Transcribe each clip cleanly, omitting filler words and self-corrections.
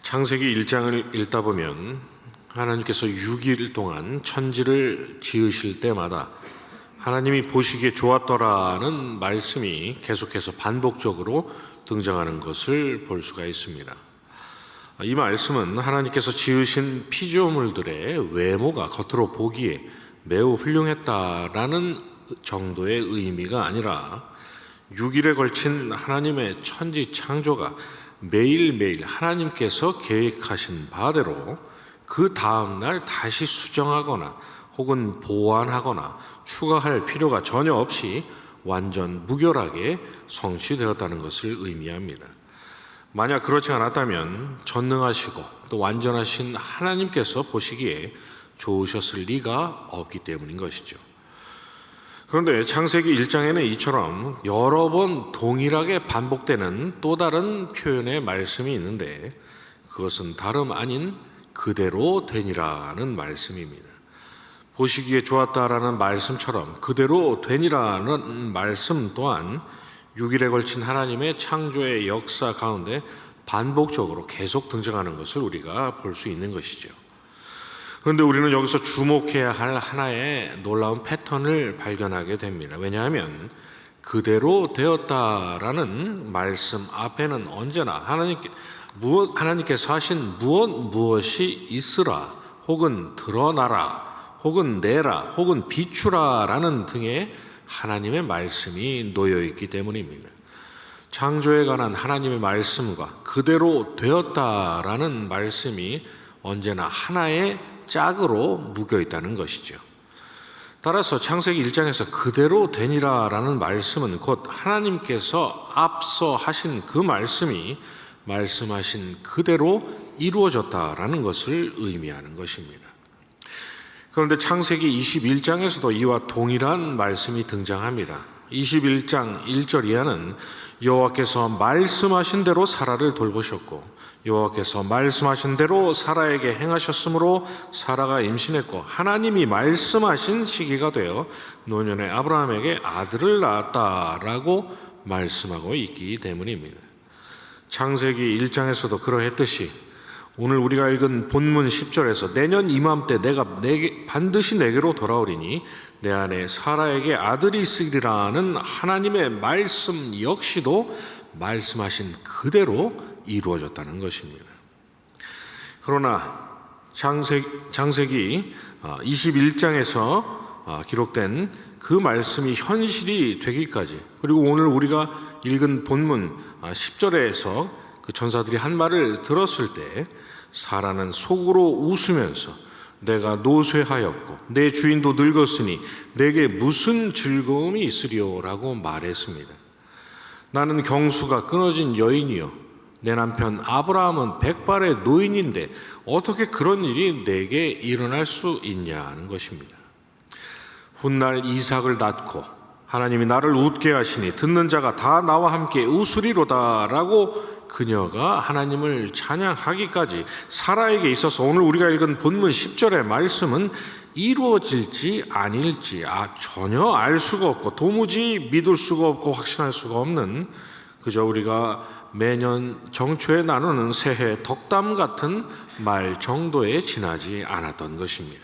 창세기 1장을 읽다 보면 하나님께서 6일 동안 천지를 지으실 때마다 하나님이 보시기에 좋았더라는 말씀이 계속해서 반복적으로 등장하는 것을 볼 수가 있습니다. 이 말씀은 하나님께서 지으신 피조물들의 외모가 겉으로 보기에 매우 훌륭했다라는 정도의 의미가 아니라 6일에 걸친 하나님의 천지 창조가 매일매일 하나님께서 계획하신 바대로 그 다음날 다시 수정하거나 혹은 보완하거나 추가할 필요가 전혀 없이 완전 무결하게 성취되었다는 것을 의미합니다. 만약 그렇지 않았다면 전능하시고 또 완전하신 하나님께서 보시기에 좋으셨을 리가 없기 때문인 것이죠. 그런데 창세기 1장에는 이처럼 여러 번 동일하게 반복되는 또 다른 표현의 말씀이 있는데 그것은 다름 아닌 그대로 되니라는 말씀입니다. 보시기에 좋았다라는 말씀처럼 그대로 되니라는 말씀 또한 6일에 걸친 하나님의 창조의 역사 가운데 반복적으로 계속 등장하는 것을 우리가 볼 수 있는 것이죠. 그런데 우리는 여기서 주목해야 할 하나의 놀라운 패턴을 발견하게 됩니다. 왜냐하면 그대로 되었다라는 말씀 앞에는 언제나 하나님께서 하신 무엇이 있으라 혹은 드러나라 혹은 내라 혹은 비추라라는 등의 하나님의 말씀이 놓여 있기 때문입니다. 창조에 관한 하나님의 말씀과 그대로 되었다라는 말씀이 언제나 하나의 짝으로 묶여 있다는 것이죠. 따라서 창세기 1장에서 그대로 되니라라는 말씀은 곧 하나님께서 앞서 하신 그 말씀이 말씀하신 그대로 이루어졌다라는 것을 의미하는 것입니다. 그런데 창세기 21장에서도 이와 동일한 말씀이 등장합니다. 21장 1절 이하는 여호와께서 말씀하신 대로 사라를 돌보셨고 여호와께서 말씀하신 대로 사라에게 행하셨으므로 사라가 임신했고 하나님이 말씀하신 시기가 되어 노년의 아브라함에게 아들을 낳았다라고 말씀하고 있기 때문입니다. 창세기 1장에서도 그러했듯이 오늘 우리가 읽은 본문 10절에서 내년 이맘때 내가 반드시 내게로 돌아오리니 내 안에 사라에게 아들이 있으리라는 하나님의 말씀 역시도 말씀하신 그대로 이루어졌다는 것입니다. 그러나 창세기 21장에서 기록된 그 말씀이 현실이 되기까지 그리고 오늘 우리가 읽은 본문 10절에서 그 천사들이 한 말을 들었을 때 사라는 속으로 웃으면서 내가 노쇠하였고 내 주인도 늙었으니 내게 무슨 즐거움이 있으리요라고 말했습니다. 나는 경수가 끊어진 여인이요 내 남편 아브라함은 백발의 노인인데 어떻게 그런 일이 내게 일어날 수 있냐는 것입니다. 훗날 이삭을 낳고 하나님이 나를 웃게 하시니 듣는 자가 다 나와 함께 웃으리로다라고 그녀가 하나님을 찬양하기까지 사라에게 있어서 오늘 우리가 읽은 본문 10절의 말씀은 이루어질지 아닐지 전혀 알 수가 없고 도무지 믿을 수가 없고 확신할 수가 없는 그저 우리가 매년 정초에 나누는 새해 덕담 같은 말 정도에 지나지 않았던 것입니다.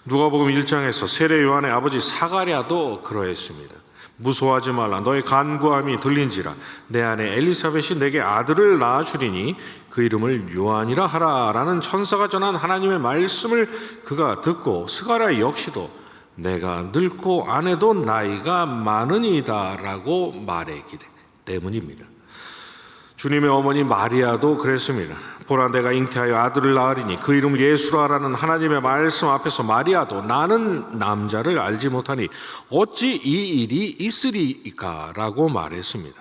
누가복음 1장에서 세례 요한의 아버지 사가랴도 그러했습니다. 무서워하지 말라 너의 간구함이 들린지라 내 아내 엘리사벳이 내게 아들을 낳아주리니 그 이름을 요한이라 하라라는 천사가 전한 하나님의 말씀을 그가 듣고 스가랴 역시도 내가 늙고 아내도 나이가 많으니이다라고 말했기 때문입니다. 주님의 어머니 마리아도 그랬습니다. 보라 내가 잉태하여 아들을 낳으리니 그 이름을 예수라라는 하나님의 말씀 앞에서 마리아도 나는 남자를 알지 못하니 어찌 이 일이 있으리까 라고 말했습니다.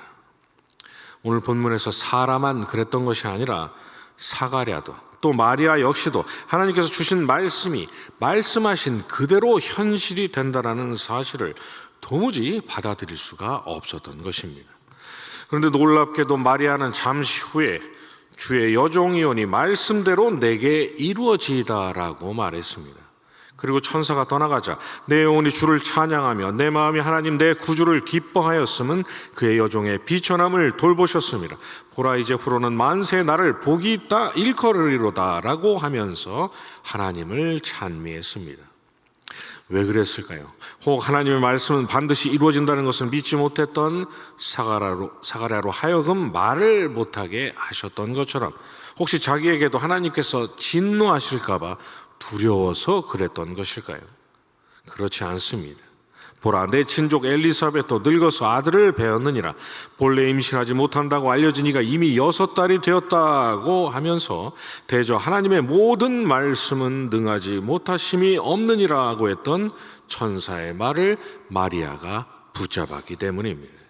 오늘 본문에서 사라만 그랬던 것이 아니라 사가랴도 또 마리아 역시도 하나님께서 주신 말씀이 말씀하신 그대로 현실이 된다라는 사실을 도무지 받아들일 수가 없었던 것입니다. 그런데 놀랍게도 마리아는 잠시 후에 주의 여종이오니 말씀대로 내게 이루어지이다라고 말했습니다. 그리고 천사가 떠나가자 내 영혼이 주를 찬양하며 내 마음이 하나님 내 구주를 기뻐하였음은 그의 여종의 비천함을 돌보셨습니다. 보라 이제 후로는 만세 나를 복이 있다 일컬으리로다 라고 하면서 하나님을 찬미했습니다. 왜 그랬을까요? 혹 하나님의 말씀은 반드시 이루어진다는 것을 믿지 못했던 사가랴로 하여금 말을 못하게 하셨던 것처럼 혹시 자기에게도 하나님께서 진노하실까 봐 두려워서 그랬던 것일까요? 그렇지 않습니다. 보라 내 친족 엘리사벳도 늙어서 아들을 배었느니라. 본래 임신하지 못한다고 알려진 이가 이미 6달이 되었다고 하면서 대저 하나님의 모든 말씀은 능하지 못하심이 없느니라고 했던 천사의 말을 마리아가 붙잡았기 때문입니다.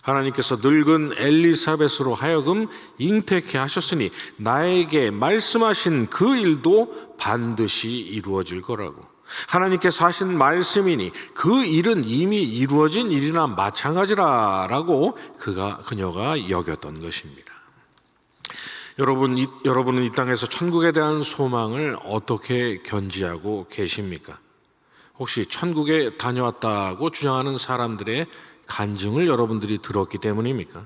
하나님께서 늙은 엘리사벳으로 하여금 잉태케 하셨으니 나에게 말씀하신 그 일도 반드시 이루어질 거라고. 하나님께서 하신 말씀이니 그 일은 이미 이루어진 일이나 마찬가지라라고 그녀가 여겼던 것입니다. 여러분은 이 땅에서 천국에 대한 소망을 어떻게 견지하고 계십니까? 혹시 천국에 다녀왔다고 주장하는 사람들의 간증을 여러분들이 들었기 때문입니까?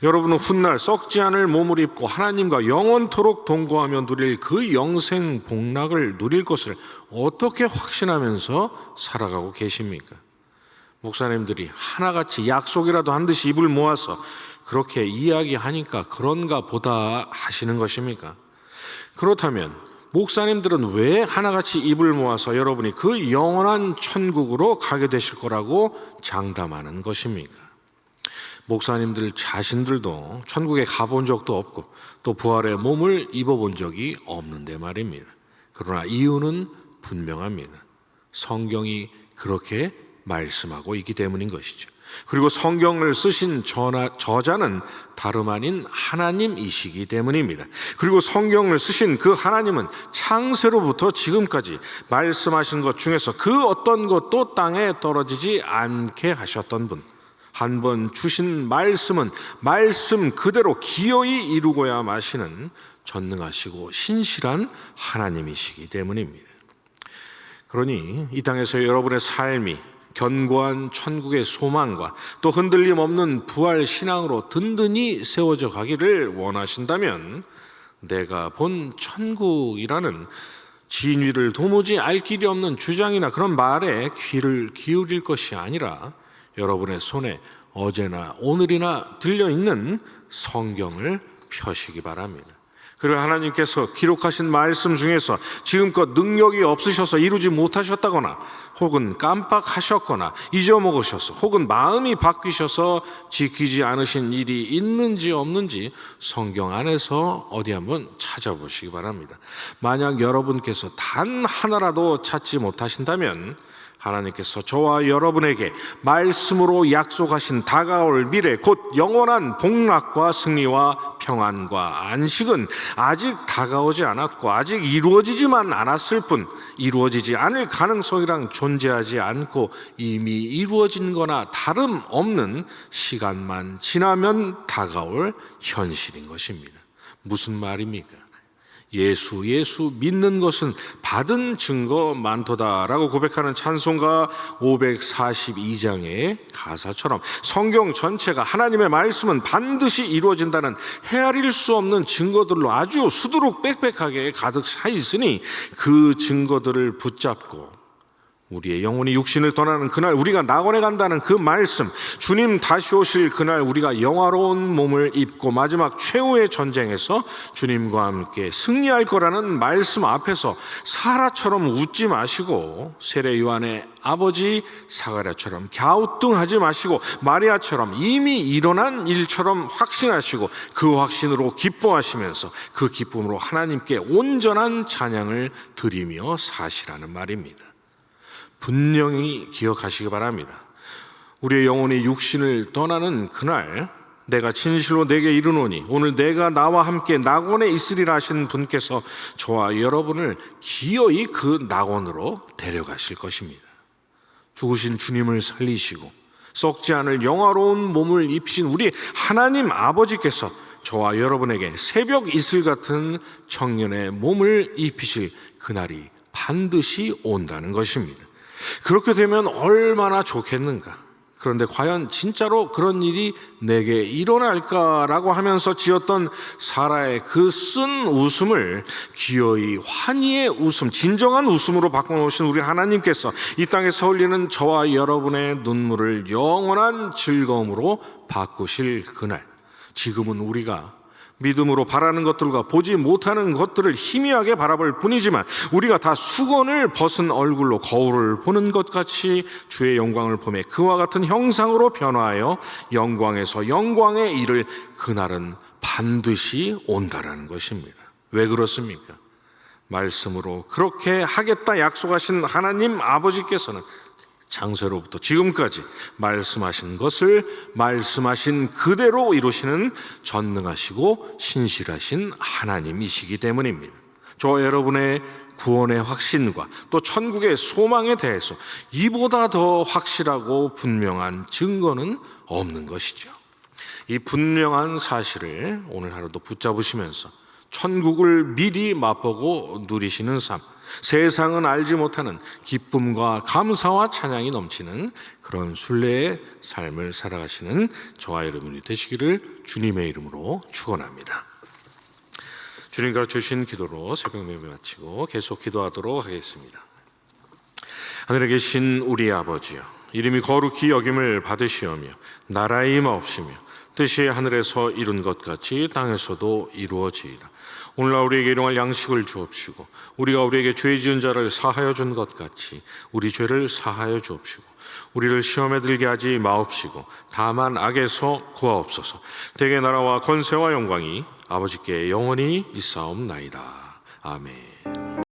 여러분은 훗날 썩지 않을 몸을 입고 하나님과 영원토록 동거하며 누릴 그 영생 복락을 누릴 것을 어떻게 확신하면서 살아가고 계십니까? 목사님들이 하나같이 약속이라도 한 듯이 입을 모아서 그렇게 이야기하니까 그런가 보다 하시는 것입니까? 그렇다면 목사님들은 왜 하나같이 입을 모아서 여러분이 그 영원한 천국으로 가게 되실 거라고 장담하는 것입니까? 목사님들 자신들도 천국에 가본 적도 없고 또 부활의 몸을 입어본 적이 없는데 말입니다. 그러나 이유는 분명합니다. 성경이 그렇게 말씀하고 있기 때문인 것이죠. 그리고 성경을 쓰신 저자는 다름 아닌 하나님이시기 때문입니다. 그리고 성경을 쓰신 그 하나님은 창세로부터 지금까지 말씀하신 것 중에서 그 어떤 것도 땅에 떨어지지 않게 하셨던 분, 한 번 주신 말씀은 말씀 그대로 기어이 이루고야 마시는 전능하시고 신실한 하나님이시기 때문입니다. 그러니 이 땅에서 여러분의 삶이 견고한 천국의 소망과 또 흔들림 없는 부활 신앙으로 든든히 세워져 가기를 원하신다면 내가 본 천국이라는 진위를 도무지 알 길이 없는 주장이나 그런 말에 귀를 기울일 것이 아니라 여러분의 손에 어제나 오늘이나 들려있는 성경을 펴시기 바랍니다. 그리고 하나님께서 기록하신 말씀 중에서 지금껏 능력이 없으셔서 이루지 못하셨다거나 혹은 깜빡하셨거나 잊어먹으셔서 혹은 마음이 바뀌셔서 지키지 않으신 일이 있는지 없는지 성경 안에서 어디 한번 찾아보시기 바랍니다. 만약 여러분께서 단 하나라도 찾지 못하신다면 하나님께서 저와 여러분에게 말씀으로 약속하신 다가올 미래 곧 영원한 복락과 승리와 평안과 안식은 아직 다가오지 않았고 아직 이루어지지만 않았을 뿐 이루어지지 않을 가능성이랑 존재하지 않고 이미 이루어진 거나 다름없는 시간만 지나면 다가올 현실인 것입니다. 무슨 말입니까? 예수 믿는 것은 받은 증거 많도다라고 고백하는 찬송가 542장의 가사처럼 성경 전체가 하나님의 말씀은 반드시 이루어진다는 헤아릴 수 없는 증거들로 아주 수두룩 빽빽하게 가득 차 있으니 그 증거들을 붙잡고 우리의 영혼이 육신을 떠나는 그날 우리가 낙원에 간다는 그 말씀, 주님 다시 오실 그날 우리가 영화로운 몸을 입고 마지막 최후의 전쟁에서 주님과 함께 승리할 거라는 말씀 앞에서 사라처럼 웃지 마시고 세례 요한의 아버지 사가랴처럼 갸우뚱하지 마시고 마리아처럼 이미 일어난 일처럼 확신하시고 그 확신으로 기뻐하시면서 그 기쁨으로 하나님께 온전한 찬양을 드리며 사시라는 말입니다. 분명히 기억하시기 바랍니다. 우리의 영혼이 육신을 떠나는 그날 내가 진실로 내게 이르노니 오늘 내가 나와 함께 낙원에 있으리라 하신 분께서 저와 여러분을 기어이 그 낙원으로 데려가실 것입니다. 죽으신 주님을 살리시고 썩지 않을 영화로운 몸을 입히신 우리 하나님 아버지께서 저와 여러분에게 새벽 이슬 같은 청년의 몸을 입히실 그날이 반드시 온다는 것입니다. 그렇게 되면 얼마나 좋겠는가. 그런데 과연 진짜로 그런 일이 내게 일어날까라고 하면서 지었던 사라의 그 쓴 웃음을 기어이 환희의 웃음, 진정한 웃음으로 바꿔놓으신 우리 하나님께서 이 땅에서 흘리는 저와 여러분의 눈물을 영원한 즐거움으로 바꾸실 그날, 지금은 우리가 믿음으로 바라는 것들과 보지 못하는 것들을 희미하게 바라볼 뿐이지만 우리가 다 수건을 벗은 얼굴로 거울을 보는 것 같이 주의 영광을 보며 그와 같은 형상으로 변화하여 영광에서 영광에 이를 그날은 반드시 온다라는 것입니다. 왜 그렇습니까? 말씀으로 그렇게 하겠다 약속하신 하나님 아버지께서는 창세로부터 지금까지 말씀하신 것을 말씀하신 그대로 이루시는 전능하시고 신실하신 하나님이시기 때문입니다. 저 여러분의 구원의 확신과 또 천국의 소망에 대해서 이보다 더 확실하고 분명한 증거는 없는 것이죠. 이 분명한 사실을 오늘 하루도 붙잡으시면서 천국을 미리 맛보고 누리시는 삶, 세상은 알지 못하는 기쁨과 감사와 찬양이 넘치는 그런 순례의 삶을 살아가시는 저와 여러분이 되시기를 주님의 이름으로 축원합니다. 주님 가르쳐주신 기도로 새벽 예배 마치고 계속 기도하도록 하겠습니다. 하늘에 계신 우리 아버지여, 이름이 거룩히 여김을 받으시오며 나라의 임하옵시며 뜻이 하늘에서 이룬 것 같이 땅에서도 이루어지이다. 오늘날 우리에게 일용할 양식을 주옵시고 우리가 우리에게 죄 지은 자를 사하여 준 것 같이 우리 죄를 사하여 주옵시고 우리를 시험에 들게 하지 마옵시고 다만 악에서 구하옵소서. 대개 나라와 권세와 영광이 아버지께 영원히 있사옵나이다. 아멘.